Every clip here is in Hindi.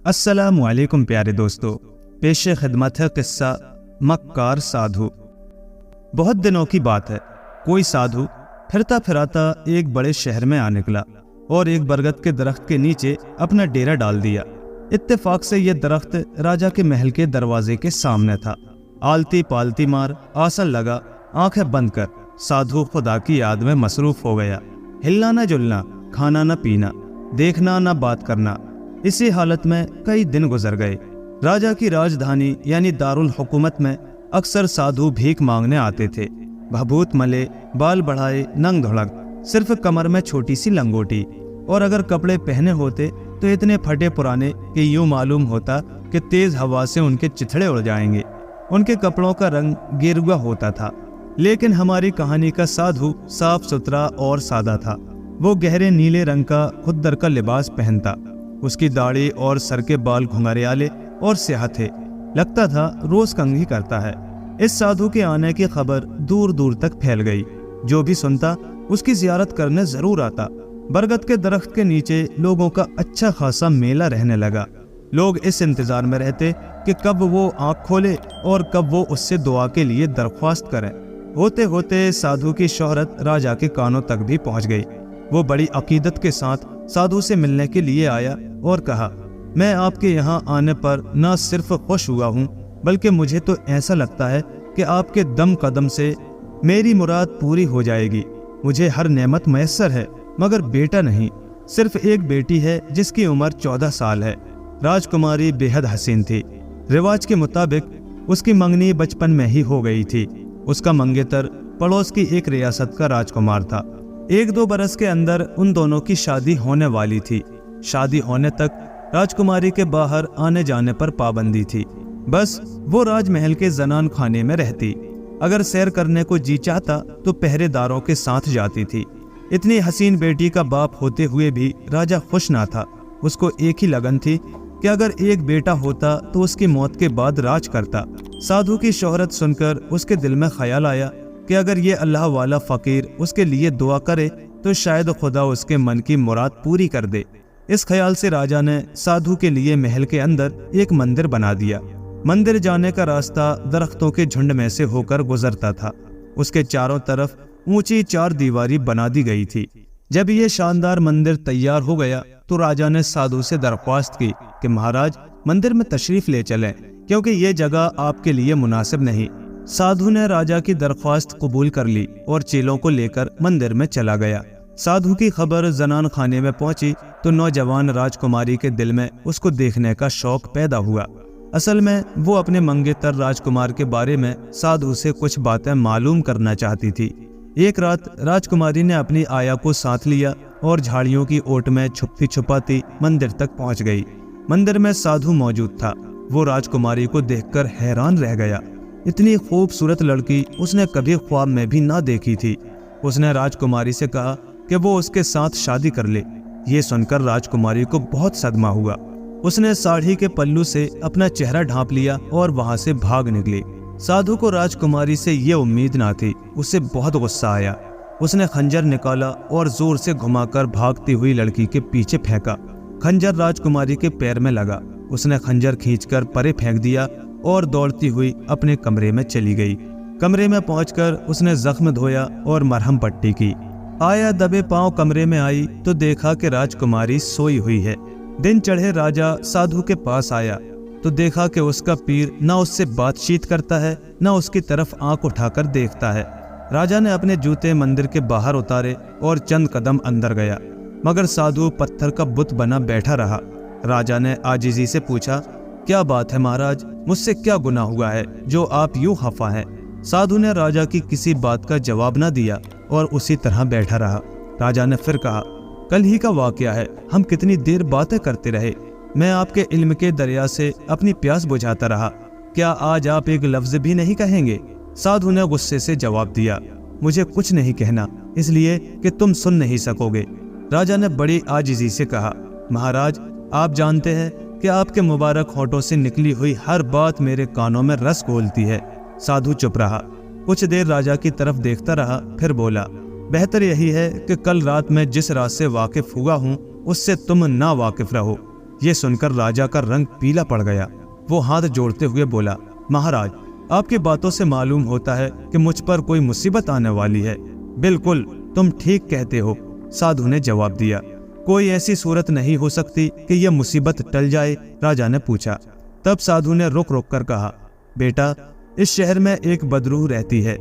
अस्सलामुअलैकुम प्यारे दोस्तों, पेश खिदमत है किस्सा मक्कार साधु। बहुत दिनों की बात है, कोई साधु फिरता फिराता एक बड़े शहर में आ निकला और एक बरगद के दरख्त के नीचे अपना डेरा डाल दिया। इत्तेफाक से यह दरख्त राजा के महल के दरवाजे के सामने था। आलती पालती मार आसन लगा, आंखें बंद कर साधु खुदा की याद में मसरूफ हो गया। हिलना न जुलना, खाना न पीना, देखना न बात करना, इसी हालत में कई दिन गुजर गए। राजा की राजधानी यानी दारुल हुकूमत में अक्सर साधु भीख मांगने आते थे। भभूत मले, बाल बढ़ाए, नंग धुड़क, सिर्फ कमर में छोटी सी लंगोटी, और अगर कपड़े पहने होते तो इतने फटे पुराने कि यूं मालूम होता कि तेज हवा से उनके चिथड़े उड़ जाएंगे। उनके कपड़ों का रंग गेरुआ होता था। लेकिन हमारी कहानी का साधु साफ सुथरा और सादा था। वो गहरे नीले रंग का खुद्दर का लिबास पहनता। उसकी दाढ़ी और सर के बाल घुंघराले और स्याह थे। लगता था रोज कंघी करता है। इस साधु के आने की खबर दूर दूर तक फैल गई। जो भी सुनता उसकी जियारत करने जरूर आता। बरगद के दरख्त के नीचे लोगों का अच्छा खासा मेला रहने लगा। लोग इस इंतजार में रहते कि कब वो आंख खोले और कब वो उससे दुआ के लिए दरख्वास्त करें। होते होते साधु की शोहरत राजा के कानों तक भी पहुंच गई। वो बड़ी अकीदत के साथ साधु से मिलने के लिए आया और कहा, मैं आपके यहाँ आने पर न सिर्फ खुश हुआ हूँ, बल्कि मुझे तो ऐसा लगता है कि आपके दम कदम से मेरी मुराद पूरी हो जाएगी। मुझे हर नेमत मैसर है, मगर बेटा नहीं। सिर्फ एक बेटी है जिसकी उम्र 14 साल है। राजकुमारी बेहद हसीन थी। रिवाज के मुताबिक उसकी मंगनी बचपन में ही हो गई थी। उसका मंगेतर पड़ोस की एक रियासत का राजकुमार था। 1-2 बरस के अंदर उन दोनों की शादी होने वाली थी। शादी होने तक राजकुमारी के बाहर आने जाने पर पाबंदी थी। बस वो राजमहल के जनान खाने में रहती। अगर सैर करने को जी चाहता तो पहरेदारों के साथ जाती थी। इतनी हसीन बेटी का बाप होते हुए भी राजा खुश ना था। उसको एक ही लगन थी कि अगर एक बेटा होता तो उसकी मौत के बाद राज करता। साधु की शोहरत सुनकर उसके दिल में ख्याल आया कि अगर ये अल्लाह वाला फकीर उसके लिए दुआ करे तो शायद खुदा उसके मन की मुराद पूरी कर दे। इस ख्याल से राजा ने साधु के लिए महल के अंदर एक मंदिर बना दिया। मंदिर जाने का रास्ता दरख्तों के झुंड में से होकर गुजरता था। उसके चारों तरफ ऊंची 4 दीवारी बना दी गई थी। जब ये शानदार मंदिर तैयार हो गया तो राजा ने साधु से दरख्वास्त की कि महाराज, मंदिर में तशरीफ ले चलें, क्योंकि ये जगह आपके लिए मुनासिब नहीं। साधु ने राजा की दरख्वास्त कबूल कर ली और चेलों को लेकर मंदिर में चला गया। साधु की खबर जनान खाने में पहुंची तो नौजवान राजकुमारी के दिल में उसको देखने का शौक पैदा हुआ। असल में वो अपने मंगेतर राजकुमार के बारे में साधु से कुछ बातें मालूम करना चाहती थी। एक रात राजकुमारी ने अपनी आया को साथ लिया और झाड़ियों की ओट में छुपती छुपाती मंदिर तक पहुंच गई। मंदिर में साधु मौजूद था। वो राजकुमारी को देखकर हैरान रह गया। इतनी खूबसूरत लड़की उसने कभी ख्वाब में भी ना देखी थी। उसने राजकुमारी से कहा कि वो उसके साथ शादी कर ले। ये सुनकर राजकुमारी को बहुत सदमा हुआ। उसने साड़ी के पल्लू से अपना चेहरा ढांप लिया और वहां से भाग निकली। साधु को राजकुमारी से ये उम्मीद ना थी। उसे बहुत गुस्सा आया। उसने खंजर निकाला और जोर से घुमाकर भागती हुई लड़की के पीछे फेंका। खंजर राजकुमारी के पैर में लगा। उसने खंजर खींचकर परे फेंक दिया और दौड़ती हुई अपने कमरे में चली गई। कमरे में पहुंचकर उसने जख्म धोया और मरहम पट्टी की। आया दबे पांव कमरे में आई तो देखा कि राजकुमारी सोई हुई है। दिन चढ़े राजा साधु के पास आया तो देखा कि उसका पीर न उससे बातचीत करता है, न उसकी तरफ आंख उठाकर देखता है। राजा ने अपने जूते मंदिर के बाहर उतारे और चंद कदम अंदर गया, मगर साधु पत्थर का बुत बना बैठा रहा। राजा ने आजिजी से पूछा, क्या बात है महाराज, मुझसे क्या गुनाह हुआ है जो आप यूं खफा हैं? साधु ने राजा की किसी बात का जवाब न दिया और उसी तरह बैठा रहा। राजा ने फिर कहा, कल ही का वाकया है, हम कितनी देर बातें करते रहे। मैं आपके इल्म के दरिया से अपनी प्यास बुझाता रहा। क्या आज आप एक लफ्ज भी नहीं कहेंगे? साधु ने गुस्से से जवाब दिया, मुझे कुछ नहीं कहना, इसलिए कि तुम सुन नहीं सकोगे। राजा ने बड़ी आजिजी से कहा, महाराज, आप जानते हैं कि आपके मुबारक होठों से निकली हुई हर बात मेरे कानों में रस घोलती है। साधु चुप रहा। कुछ देर राजा की तरफ देखता रहा, फिर बोला, बेहतर यही है कि कल रात मैं जिस रात से वाकिफ हुआ हूँ उससे तुम ना वाकिफ रहो। ये सुनकर राजा का रंग पीला पड़ गया। वो हाथ जोड़ते हुए बोला, महाराज, आपकी बातों से मालूम होता है कि मुझ पर कोई मुसीबत आने वाली है। बिल्कुल, तुम ठीक कहते हो, साधु ने जवाब दिया। कोई ऐसी सूरत नहीं हो सकती कि यह मुसीबत टल जाए? राजा ने पूछा। तब साधु ने रुक रुक कर कहा, बेटा, इस शहर में एक बदरूह रहती है।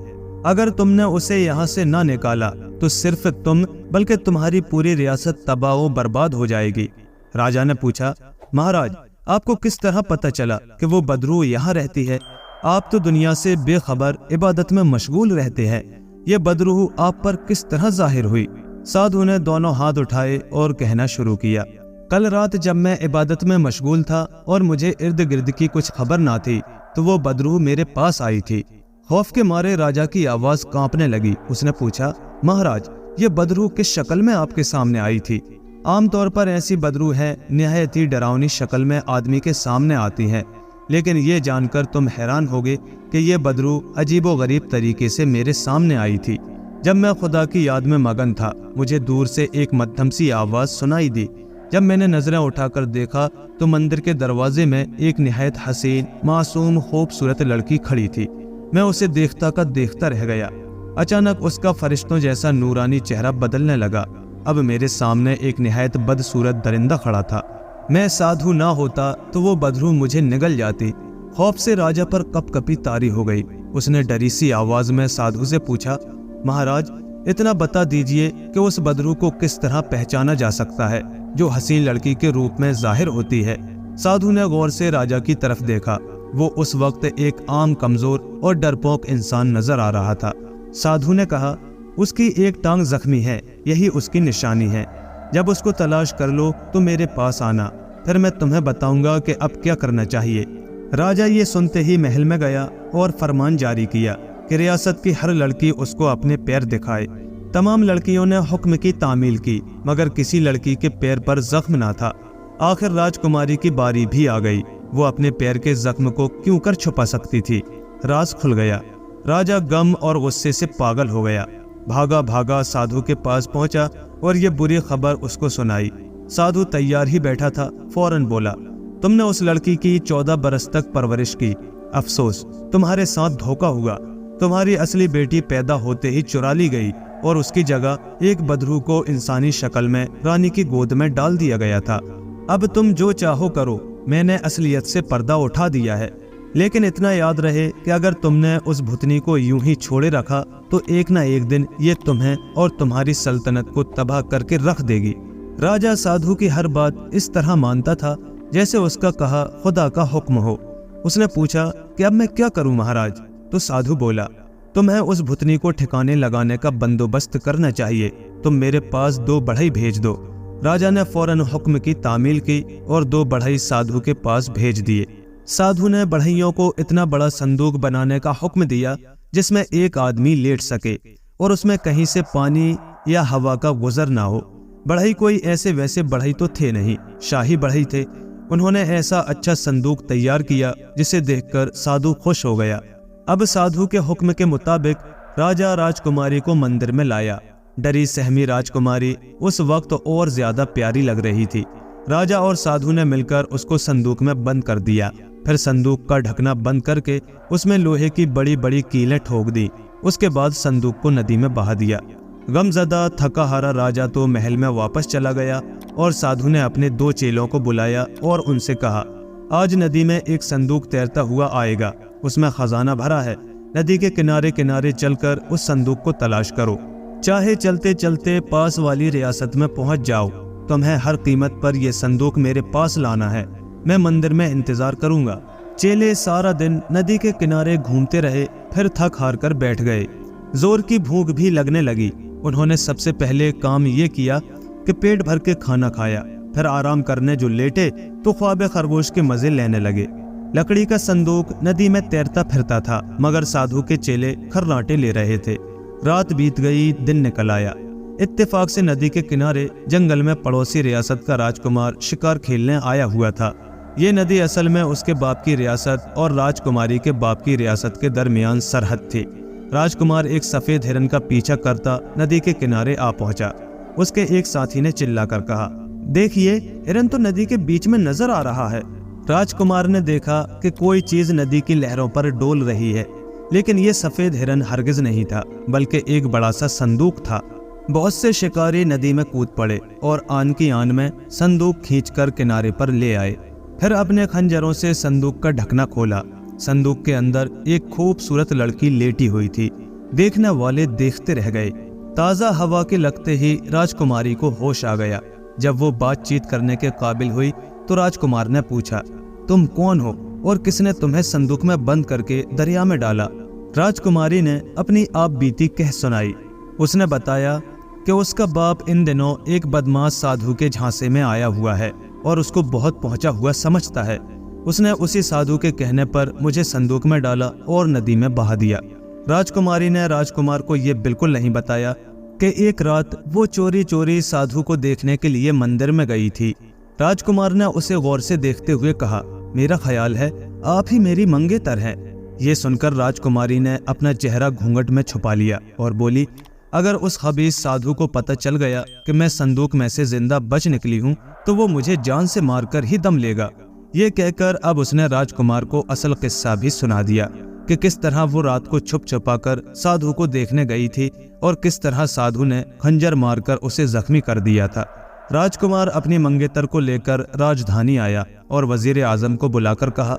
अगर तुमने उसे यहाँ से ना निकाला तो सिर्फ तुम बल्कि तुम्हारी पूरी रियासत तबाह बर्बाद हो जाएगी। राजा ने पूछा, महाराज, आपको किस तरह पता चला कि वो बदरूह यहाँ रहती है? आप तो दुनिया से बेखबर इबादत में मशगूल रहते हैं। ये बदरूह आप पर किस तरह जाहिर हुई? साधु ने दोनों हाथ उठाए और कहना शुरू किया, कल रात जब मैं इबादत में मशगूल था और मुझे इर्द गिर्द की कुछ खबर ना थी तो वो बदरूह मेरे पास आई थी। खौफ के मारे राजा की आवाज कांपने लगी। उसने पूछा, महाराज, ये बदरूह किस शक्ल में आपके सामने आई थी? आमतौर पर ऐसी बदरूह है निहायत ही डरावनी शक्ल में आदमी के सामने आती हैं, लेकिन ये जानकर तुम हैरान होगे कि ये बदरूह अजीबोगरीब तरीके से मेरे सामने आई थी। जब मैं खुदा की याद में मगन था, मुझे दूर से एक मध्यम सी आवाज सुनाई दी। जब मैंने नजरें उठाकर देखा तो मंदिर के दरवाजे में एक निहायत हसीन, मासूम, खूबसूरत लड़की खड़ी थी। मैं उसे देखता का देखता रह गया। अचानक उसका फरिश्तों जैसा नूरानी चेहरा बदलने लगा। अब मेरे सामने एक निहायत बदसूरत दरिंदा खड़ा था। मैं साधु ना होता तो वो बदरूह मुझे निगल जाती। खौफ से राजा पर कपकपी तारी हो गई। उसने डरी सी आवाज में साधु से पूछा, महाराज, इतना बता दीजिए कि उस बदरूह को किस तरह पहचाना जा सकता है जो हसीन लड़की के रूप में जाहिर होती है? साधु ने गौर से राजा की तरफ देखा। वो उस वक्त एक आम, कमजोर और डरपोक इंसान नजर आ रहा था। साधु ने कहा, उसकी एक टांग जख्मी है, यही उसकी निशानी है। जब उसको तलाश कर लो तो मेरे पास आना, फिर मैं तुम्हें बताऊंगा कि अब क्या करना चाहिए। राजा ये सुनते ही महल में गया और फरमान जारी किया कि रियासत की हर लड़की उसको अपने पैर दिखाए। तमाम लड़कियों ने हुक्म की तामील की, मगर किसी लड़की के पैर पर जख्म ना था। आखिर राजकुमारी की बारी भी आ गई। वो अपने पैर के जख्म को क्यों कर छुपा सकती थी? राज खुल गया। राजा गम और गुस्से से पागल हो गया। भागा भागा साधु के पास पहुंचा और ये बुरी खबर उसको सुनाई। साधु तैयार ही बैठा था। फौरन बोला, तुमने उस लड़की की 14 बरस तक परवरिश की। अफसोस, तुम्हारे साथ धोखा हुआ। तुम्हारी असली बेटी पैदा होते ही चुरा ली गई और उसकी जगह एक बदरूह को इंसानी शक्ल में रानी की गोद में डाल दिया गया था। अब तुम जो चाहो करो, मैंने असलियत से पर्दा उठा दिया है। लेकिन इतना याद रहे कि अगर तुमने उस भुतनी को यूं ही छोड़े रखा तो एक ना एक दिन ये तुम्हें और तुम्हारी सल्तनत को तबाह करके रख देगी। राजा साधु की हर बात इस तरह मानता था जैसे उसका कहा खुदा का हुक्म हो। उसने पूछा कि अब मैं क्या करूं महाराज? तो साधु बोला, तुम्हें उस भुतनी को ठिकाने लगाने का बंदोबस्त करना चाहिए। तुम मेरे पास 2 बढ़ई भेज दो। राजा ने फौरन हुक्म की तामील की और 2 बढ़ई साधु के पास भेज दिए। साधु ने बढ़इयों को इतना बड़ा संदूक बनाने का हुक्म दिया जिसमें एक आदमी लेट सके और उसमें कहीं से पानी या हवा का गुजर ना हो। बढ़ई कोई ऐसे वैसे बढ़ई तो थे नहीं, शाही बढ़ई थे। उन्होंने ऐसा अच्छा संदूक तैयार किया जिसे देखकर साधु खुश हो गया। अब साधु के हुक्म के मुताबिक राजा राजकुमारी को मंदिर में लाया। डरी सहमी राजकुमारी उस वक्त और ज्यादा प्यारी लग रही थी। राजा और साधु ने मिलकर उसको संदूक में बंद कर दिया। फिर संदूक का ढकना बंद करके उसमें लोहे की बड़ी बड़ी कीलें ठोक दी। उसके बाद संदूक को नदी में बहा दिया। गमज़दा थका हारा राजा तो महल में वापस चला गया और साधु ने अपने 2 चेलों को बुलाया और उनसे कहा, आज नदी में एक संदूक तैरता हुआ आएगा, उसमें खजाना भरा है। नदी के किनारे किनारे चलकर उस संदूक को तलाश करो। चाहे चलते चलते पास वाली रियासत में पहुंच जाओ। तुम्हें हर कीमत पर यह संदूक मेरे पास लाना है। मैं मंदिर में इंतजार करूंगा। चेले सारा दिन नदी के किनारे घूमते रहे, फिर थक हार कर बैठ गए। जोर की भूख भी लगने लगी। उन्होंने सबसे पहले काम ये किया कि पेट भर के खाना खाया। फिर आराम करने जो लेटे तो ख्वाब खरगोश के मजे लेने लगे। लकड़ी का संदूक नदी में तैरता फिरता था, मगर साधु के चेले खर्राटे ले रहे थे। रात बीत गई, दिन निकल आया। इत्तेफाक से नदी के किनारे जंगल में पड़ोसी रियासत का राजकुमार शिकार खेलने आया हुआ था। ये नदी असल में उसके बाप की रियासत और राजकुमारी के बाप की रियासत के दरमियान सरहद थी। राजकुमार एक सफेद हिरन का पीछा करता नदी के किनारे आ पहुंचा। उसके एक साथी ने चिल्लाकर कहा, देखिए, हिरन तो नदी के बीच में नजर आ रहा है। राजकुमार ने देखा कि कोई चीज नदी की लहरों पर डोल रही है, लेकिन ये सफेद हिरन हरगिज नहीं था, बल्कि एक बड़ा सा संदूक था। बहुत से शिकारी नदी में कूद पड़े और आन की आन में संदूक खींचकर किनारे पर ले आए। फिर अपने खंजरों से संदूक का ढकना खोला। संदूक के अंदर एक खूबसूरत लड़की लेटी हुई थी। देखने वाले देखते रह गए। ताज़ा हवा के लगते ही राजकुमारी को होश आ गया। जब वो बातचीत करने के काबिल हुई तो राजकुमार ने पूछा, तुम कौन हो और किसने तुम्हें संदूक में बंद करके दरिया में डाला? राजकुमारी ने अपनी आप बीती कह सुनाई। उसने बताया कि उसका बाप इन दिनों एक बदमाश साधु के झांसे में आया हुआ है और उसको बहुत पहुंचा हुआ समझता है। उसने उसी साधु के कहने पर मुझे संदूक में डाला और नदी में बहा दिया। राजकुमारी ने राजकुमार को यह बिल्कुल नहीं बताया कि एक रात वो चोरी चोरी साधु को देखने के लिए मंदिर में गई थी। राजकुमार ने उसे गौर से देखते हुए कहा, मेरा ख्याल है आप ही मेरी मंगेतर हैं। ये सुनकर राजकुमारी ने अपना चेहरा घूंघट में छुपा लिया और बोली, अगर उस खबीस साधु को पता चल गया कि मैं संदूक में से जिंदा बच निकली हूँ तो वो मुझे जान से मारकर ही दम लेगा। ये कहकर अब उसने राजकुमार को असल किस्सा भी सुना दिया कि किस तरह वो रात को छुप छुपाकर साधु को देखने गई थी और किस तरह साधु ने खंजर मारकर उसे जख्मी कर दिया था। राजकुमार अपनी मंगेतर को लेकर राजधानी आया और वजीर आजम को बुलाकर कहा,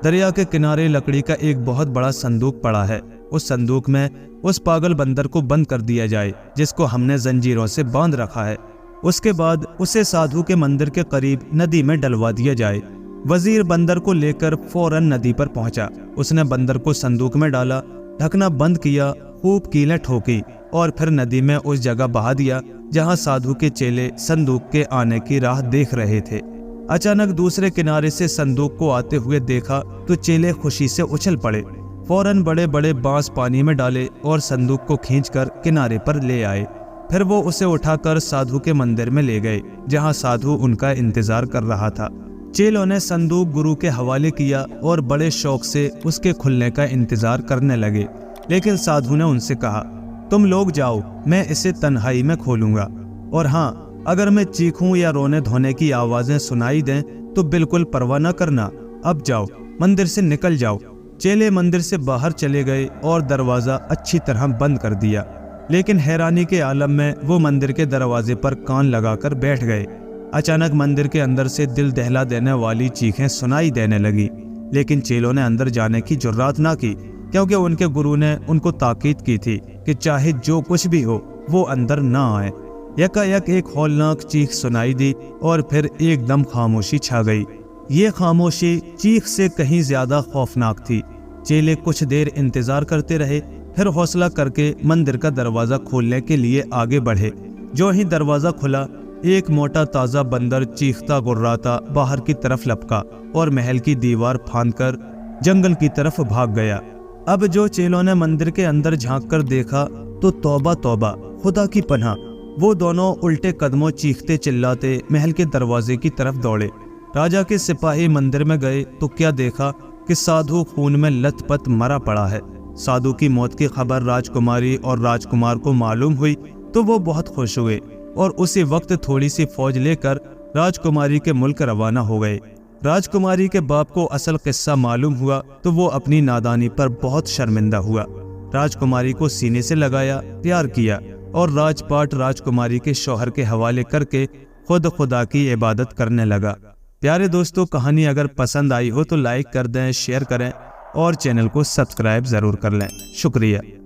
दरिया के किनारे लकड़ी का एक बहुत बड़ा संदूक पड़ा है। उस संदूक में उस पागल बंदर को बंद कर दिया जाए जिसको हमने जंजीरों से बांध रखा है। उसके बाद उसे साधु के मंदिर के करीब नदी में डलवा दिया जाए। वजीर बंदर को लेकर फौरन नदी पर पहुंचा। उसने बंदर को संदूक में डाला, ढकना बंद किया, खूब कीलें ठोकी और फिर नदी में उस जगह बहा दिया जहां साधु के चेले संदूक के आने की राह देख रहे थे। अचानक दूसरे किनारे से संदूक को आते हुए देखा तो चेले खुशी से उछल पड़े। फौरन बड़े बड़े बांस पानी में डाले और संदूक को खींचकर किनारे पर ले आए। फिर वो उसे उठाकर साधु के मंदिर में ले गए जहां साधु उनका इंतजार कर रहा था। चेलों ने संदूक गुरु के हवाले किया और बड़े शौक से उसके खुलने का इंतजार करने लगे, लेकिन साधु ने उनसे कहा, तुम लोग जाओ, मैं इसे तन्हाई में खोलूंगा, और हाँ, अगर मैं चीखूं या रोने धोने की आवाजें सुनाई दें तो बिल्कुल परवाह न करना। अब जाओ, मंदिर से निकल जाओ। चेले मंदिर से बाहर चले गए और दरवाजा अच्छी तरह बंद कर दिया, लेकिन हैरानी के आलम में वो मंदिर के दरवाजे पर कान लगाकर बैठ गए। अचानक मंदिर के अंदर से दिल दहला देने वाली चीखें सुनाई देने लगी, लेकिन चेलों ने अंदर जाने की जुर्रात ना की, क्योंकि उनके गुरु ने उनको ताकीद की थी कि चाहे जो कुछ भी हो वो अंदर ना आए। यकायक एक हौलनाक चीख सुनाई दी और फिर एकदम खामोशी छा गई। ये खामोशी चीख से कहीं ज्यादा खौफनाक थी। चेले कुछ देर इंतजार करते रहे, फिर हौसला करके मंदिर का दरवाजा खोलने के लिए आगे बढ़े। जो ही दरवाजा खुला, एक मोटा ताजा बंदर चीखता गुर्राता बाहर की तरफ लपका और महल की दीवार फांदकर जंगल की तरफ भाग गया। अब जो चेलों ने मंदिर के अंदर झांक कर देखा तो तौबा तौबा, खुदा की पनाह, वो दोनों उल्टे कदमों चीखते चिल्लाते महल के दरवाजे की तरफ दौड़े। राजा के सिपाही मंदिर में गए तो क्या देखा कि साधु खून में लथपथ मरा पड़ा है। साधु की मौत की खबर राजकुमारी और राजकुमार को मालूम हुई तो वो बहुत खुश हुए और उसी वक्त थोड़ी सी फौज लेकर राजकुमारी के मुल्क रवाना हो गए। राजकुमारी के बाप को असल किस्सा मालूम हुआ तो वो अपनी नादानी पर बहुत शर्मिंदा हुआ। राजकुमारी को सीने से लगाया, प्यार किया और राजपाट राजकुमारी के शौहर के हवाले करके खुद खुदा की इबादत करने लगा। प्यारे दोस्तों, कहानी अगर पसंद आई हो तो लाइक कर दें, शेयर करें और चैनल को सब्सक्राइब ज़रूर कर लें। शुक्रिया।